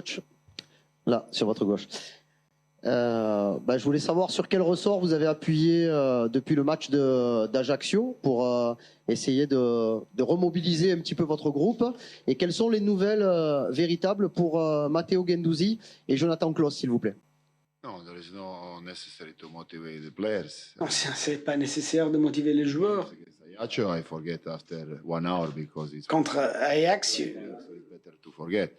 coach. Là, sur votre gauche. Je voulais savoir sur quel ressort vous avez appuyé depuis le match d'Ajaccio pour essayer de remobiliser un petit peu votre groupe, et quelles sont les nouvelles véritables pour Matteo Guendouzi et Jonathan Klaus, s'il vous plaît. No, there is no necessary to motivate the players. Non, c'est pas nécessaire de motiver les joueurs. Ajaccio, I forget after 1 hour because it's Contre Ajax, better to forget.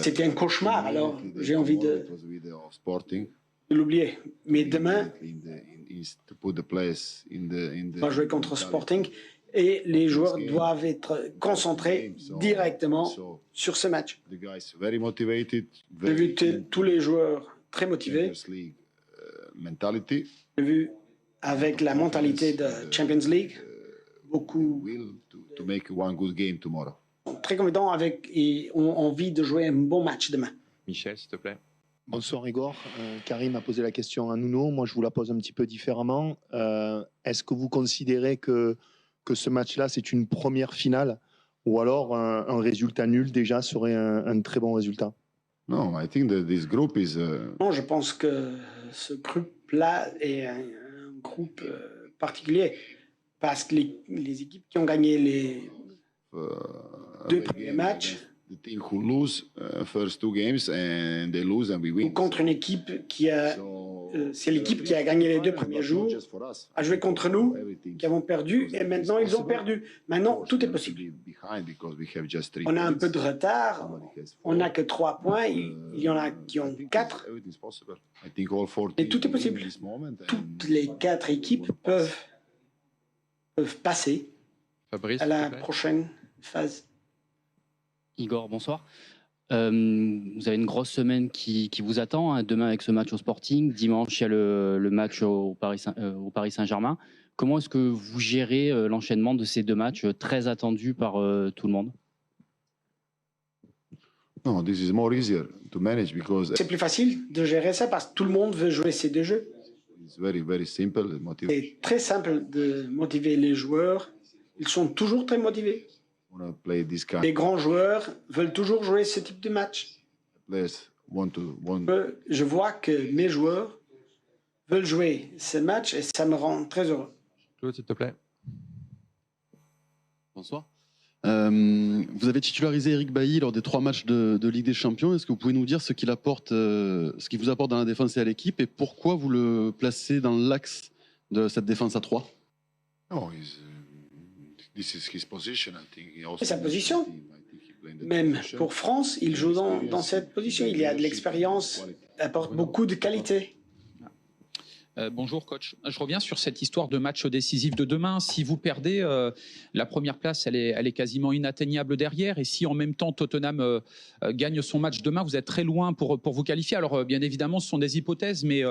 C'était un cauchemar, alors j'ai envie de Sporting. l'oublier. Mais demain, To put the players on va jouer contre Sporting et les joueurs doivent être concentrés directement sur ce match. The guys very motivated. J'ai vu tous les joueurs très motivés. Mentality. J'ai vu avec la mentalité de Champions League, beaucoup to make one good game tomorrow. Très compétents et ont envie de jouer un bon match demain. Michel, s'il te plaît. Bonsoir Igor. Karim a posé la question à Nuno. Moi, je vous la pose un petit peu différemment. Est-ce que vous considérez que ce match-là, c'est une première finale, ou alors un résultat nul déjà serait un très bon résultat? No, I think that this group is. Non, je pense que ce groupe-là est un groupe particulier parce que les équipes qui ont gagné les deux premiers matchs, The team who lose first 2 games and they lose and we win. contre une équipe qui a, c'est l'équipe qui a gagné les 2 premiers jours, a joué contre nous, qui avons perdu, et maintenant ils ont perdu. Maintenant, tout est possible. On a un peu de retard, on n'a que 3 points, il y en a qui ont 4, et tout est possible. Toutes les 4 équipes peuvent passer Fabrice, à la prochaine phase. Igor, bonsoir. Vous avez une grosse semaine qui vous attend, hein, demain avec ce match au Sporting. Dimanche, il y a le match au Paris Saint-Germain. Comment est-ce que vous gérez l'enchaînement de ces 2 matchs très attendus par tout le monde? No, this is more easier to manage because C'est plus facile de gérer ça parce que tout le monde veut jouer ces 2 jeux. it's very, very simple. C'est très simple de motiver les joueurs. Ils sont toujours très motivés. Play this kind. Les grands joueurs veulent toujours jouer ce type de match. Players want. Je vois que mes joueurs veulent jouer ce match et ça me rend très heureux. Claude, s'il te plaît. Bonsoir. Vous avez titularisé Eric Bailly lors des 3 matchs de Ligue des Champions. Est-ce que vous pouvez nous dire ce qu'il vous apporte dans la défense et à l'équipe, et pourquoi vous le placez dans l'axe de cette défense à 3? No, this is his position. I think he also C'est sa position. Même pour France, il joue dans cette position. Il y a de l'expérience, apporte beaucoup de qualité. Bonjour coach, je reviens sur cette histoire de match décisif de demain. Si vous perdez, la première place elle est quasiment inatteignable derrière, et si en même temps Tottenham gagne son match demain, vous êtes très loin pour vous qualifier. Alors bien évidemment ce sont des hypothèses, mais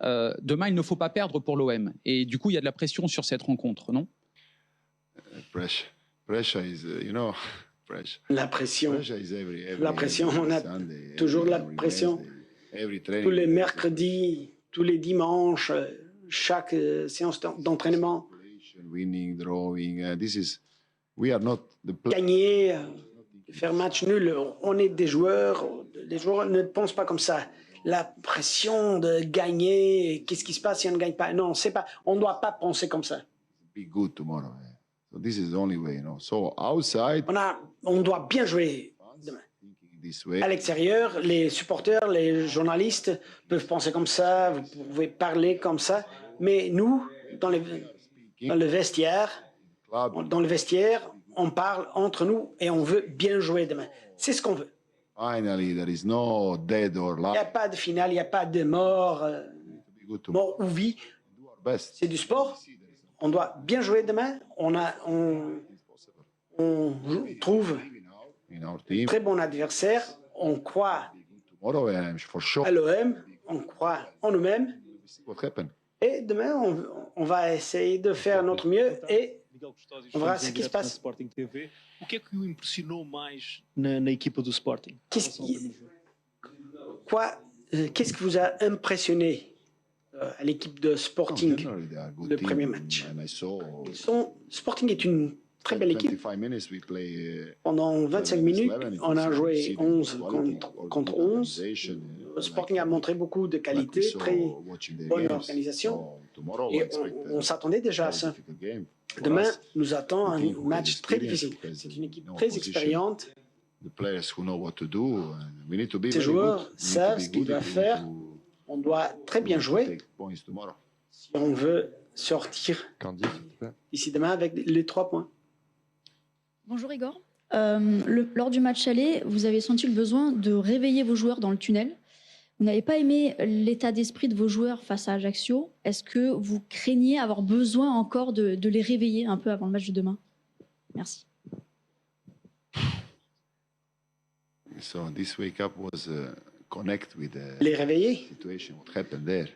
demain il ne faut pas perdre pour l'OM, et du coup il y a de la pression sur cette rencontre, non? Pressure is, pressure. La pression. Pressure is La pression, on a Sunday, toujours de la every pression. Wednesday, every training. Tous les mercredis, tous les dimanches, chaque séance d'entraînement. Winning, drawing. We are not the Gagner, faire match nul. On est des joueurs. Les joueurs ne pensent pas comme ça. La pression de gagner, qu'est-ce qui se passe si on ne gagne pas? Non, c'est pas. On ne doit pas penser comme ça. be good tomorrow. So this is the only way, So outside, On doit bien jouer demain. this way. À l'extérieur, les supporters, les journalistes peuvent penser comme ça, vous pouvez parler comme ça, mais nous, dans le vestiaire, on parle entre nous et on veut bien jouer demain. C'est ce qu'on veut. Finally, there is no dead or Il n'y a life. pas de finale, il n'y a pas de mort, Be good tomorrow. mort ou vie. Do our best. C'est du sport. On doit bien jouer demain. On trouve In our un team très bon adversaire. On croit tomorrow, and for sure, à l'OM, on croit en nous-mêmes. what happened? Et demain, on va essayer de faire notre mieux et on verra ce qui se passe. Sporting TV. O que é que o impressionou mais na equipa do Sporting? Qu'est-ce qui vous a impressionné à l'équipe de Sporting, Generally, they are good le team, premier match? and I saw Sporting est une très belle équipe. 25 minutes we play, Pendant 25 minutes, on a joué 11 contre 11. Le Sporting a montré beaucoup de qualité, très bonne organisation. Et on s'attendait déjà à ça. Demain, nous attend un match très difficile. C'est une équipe très expériente. Ces joueurs savent ce qu'ils doivent faire. On doit très bien jouer si on veut sortir Candy, s'il te plaît. ici demain avec les 3 points. Bonjour Igor. Lors du match aller, vous avez senti le besoin de réveiller vos joueurs dans le tunnel. Vous n'avez pas aimé l'état d'esprit de vos joueurs face à Ajaccio. Est-ce que vous craignez avoir besoin encore de les réveiller un peu avant le match de demain? Merci. So this wake up was connect with the Les réveiller, situation what happened there.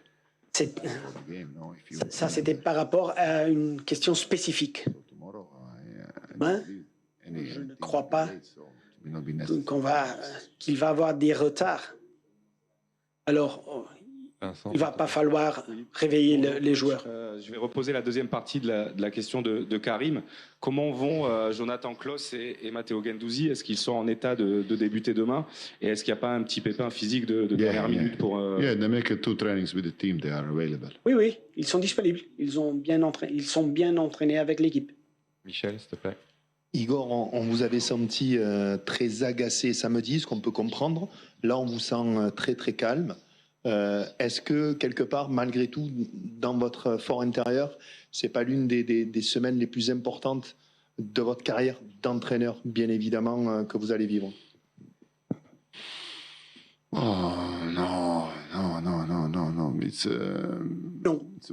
c'est- The game, no? If you ça c'était par rapport à une question spécifique. So tomorrow, Hein? Je ne crois pas qu'il va avoir des retards. Alors, Vincent. il ne va pas falloir réveiller les joueurs. Je vais reposer la deuxième partie de la question de Karim. Comment vont Jonathan Klaus et Matteo Guendouzi? Est-ce qu'ils sont en état de débuter demain? Et est-ce qu'il n'y a pas un petit pépin physique de dernière minute pour... Yeah, they make 2 trainings with the team. They are available. Oui, oui, ils sont disponibles. Ils sont bien entraînés avec l'équipe. Michel, s'il te plaît. Igor, on vous avait senti très agacé samedi, ce qu'on peut comprendre. Là, on vous sent très très calme. Est-ce que quelque part, malgré tout, dans votre fort intérieur, c'est pas l'une des semaines les plus importantes de votre carrière d'entraîneur, bien évidemment, que vous allez vivre? Oh no. It's Non. it's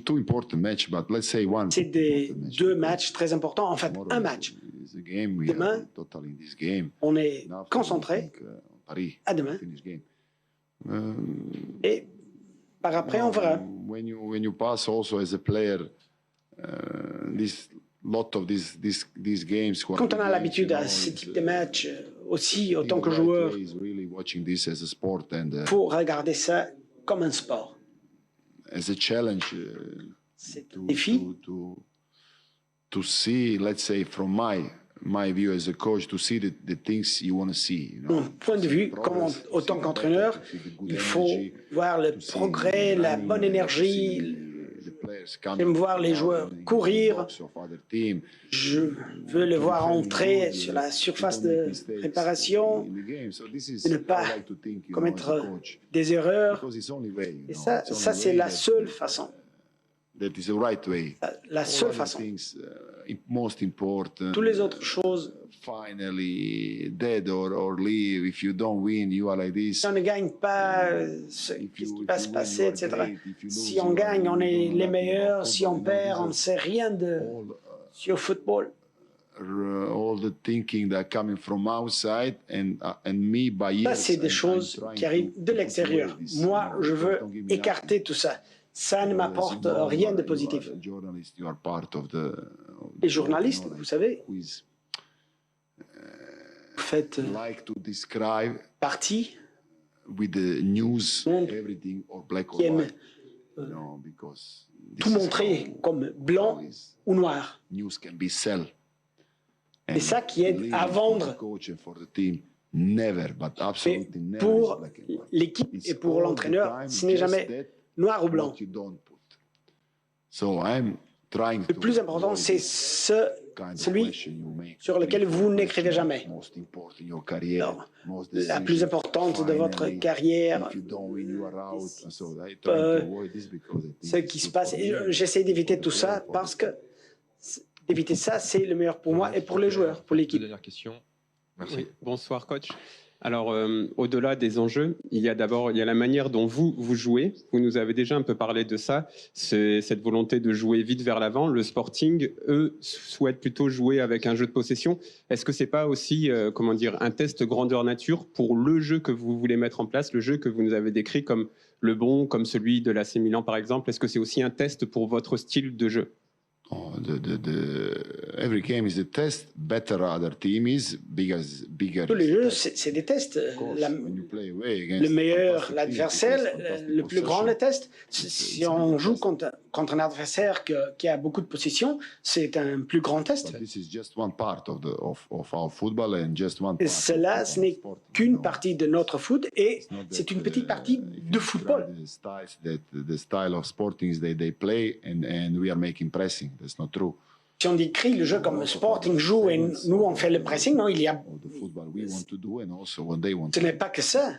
two important match, but let's say one. C'est deux matchs très importants. En fait, un match. Demain, on est concentré à demain. Et par après, on verra. When you pass also as a player, these games. Quand on a l'habitude à ce type de match, aussi autant que joueur, il faut regarder ça comme un sport. As a challenge. C'est un défi. To see, let's say, from my view as a coach, to see the things you want to see. Mon point de vue, autant qu'entraîneur, il faut voir le progrès, la bonne énergie. J'aime voir les joueurs courir. Je veux le voir entrer sur la surface de préparation, de ne pas commettre des erreurs. Et ça c'est la seule façon. La seule façon. Toutes les autres choses. Si on ne gagne pas, qu'est-ce qui va se passer, etc. Si on gagne, on est les meilleurs. Si on perd, on ne sait rien sur le football. Ça, c'est des choses qui arrivent de l'extérieur. Moi, je veux écarter tout ça. Ça ne m'apporte rien de positif. Les journalistes, vous savez, vous faites partie du monde qui aime tout montrer comme blanc ou noir. C'est ça qui aide à vendre. Mais pour l'équipe et pour l'entraîneur, ce n'est jamais noir ou blanc. Le plus important, c'est celui sur lequel vous n'écrivez jamais. Alors, la plus importante de votre carrière, ce qui se passe. J'essaie d'éviter tout ça parce que d'éviter ça, c'est le meilleur pour moi et pour les joueurs, pour l'équipe. Dernière question. Merci. Oui, bonsoir coach. Alors, au-delà des enjeux, il y a la manière dont vous jouez. Vous nous avez déjà un peu parlé de ça, c'est cette volonté de jouer vite vers l'avant. Le Sporting, eux, souhaitent plutôt jouer avec un jeu de possession. Est-ce que c'est pas aussi, un test grandeur nature pour le jeu que vous voulez mettre en place, le jeu que vous nous avez décrit comme le bon, comme celui de l'AC Milan par exemple? Est-ce que c'est aussi un test pour votre style de jeu? Every game is a test. Better other team is, bigger. Tous les jeux, c'est des tests. Le meilleur, l'adversaire, le plus grand, le test. Si on joue contre un adversaire qui a beaucoup de possession, c'est un plus grand test. Et cela, ce n'est qu'une partie de notre foot et c'est une petite partie de football. The style of Sporting they play and we are making pressing. That's not true. Si on décrit le jeu comme Sporting joue et nous on fait le pressing, non, il y a. Ce n'est pas que ça.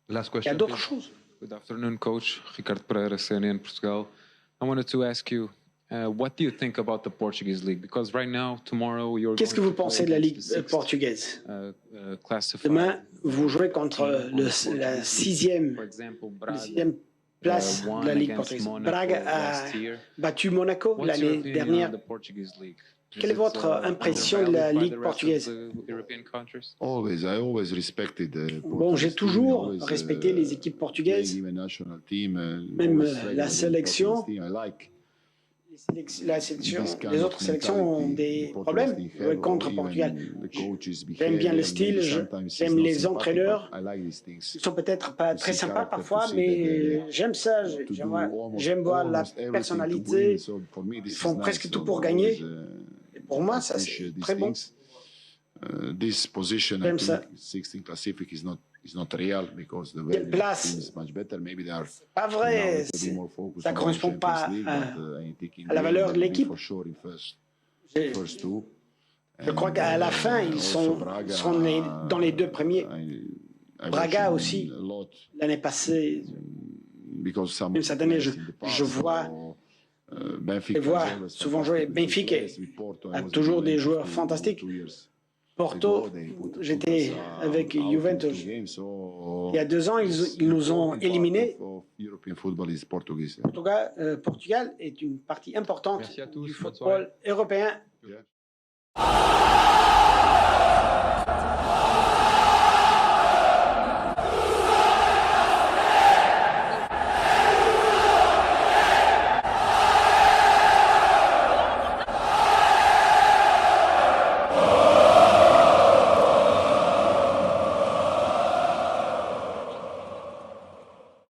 Last Il y a question. d'autres choses. Good afternoon, Coach. Ricardo Pereira, CNN Portugal. I wanted to ask you, what do you think about the Portuguese league? Because right now, tomorrow, you're. Qu'est-ce que vous pensez de la Ligue portugaise? Demain, vous jouez contre la sixième place de la Ligue portugaise. Braga a battu Monaco l'année dernière. Quelle est votre impression de la Ligue portugaise? I always respected Bon, j'ai toujours respecté les équipes portugaises, même la sélection. Les autres sélections ont des problèmes contre Portugal. J'aime bien le style, j'aime les entraîneurs. Ils sont peut-être pas très sympas parfois, mais j'aime ça. J'aime voir la personnalité. Ils font presque tout pour gagner. Et pour moi, ça c'est très bon. This position, I think 16 Pacific is not real because the value of the team is much better. Maybe they are. Pas vrai, ça ne correspond pas à la valeur de l'équipe. Je crois qu'à la fin, ils seront dans les deux premiers. Braga aussi, l'année passée, même cette année, je vois souvent jouer. Benfica a toujours des joueurs fantastiques. Porto, j'étais avec Juventus. Il y a 2 ans, ils nous ont éliminés. Portugal est une partie importante du football européen.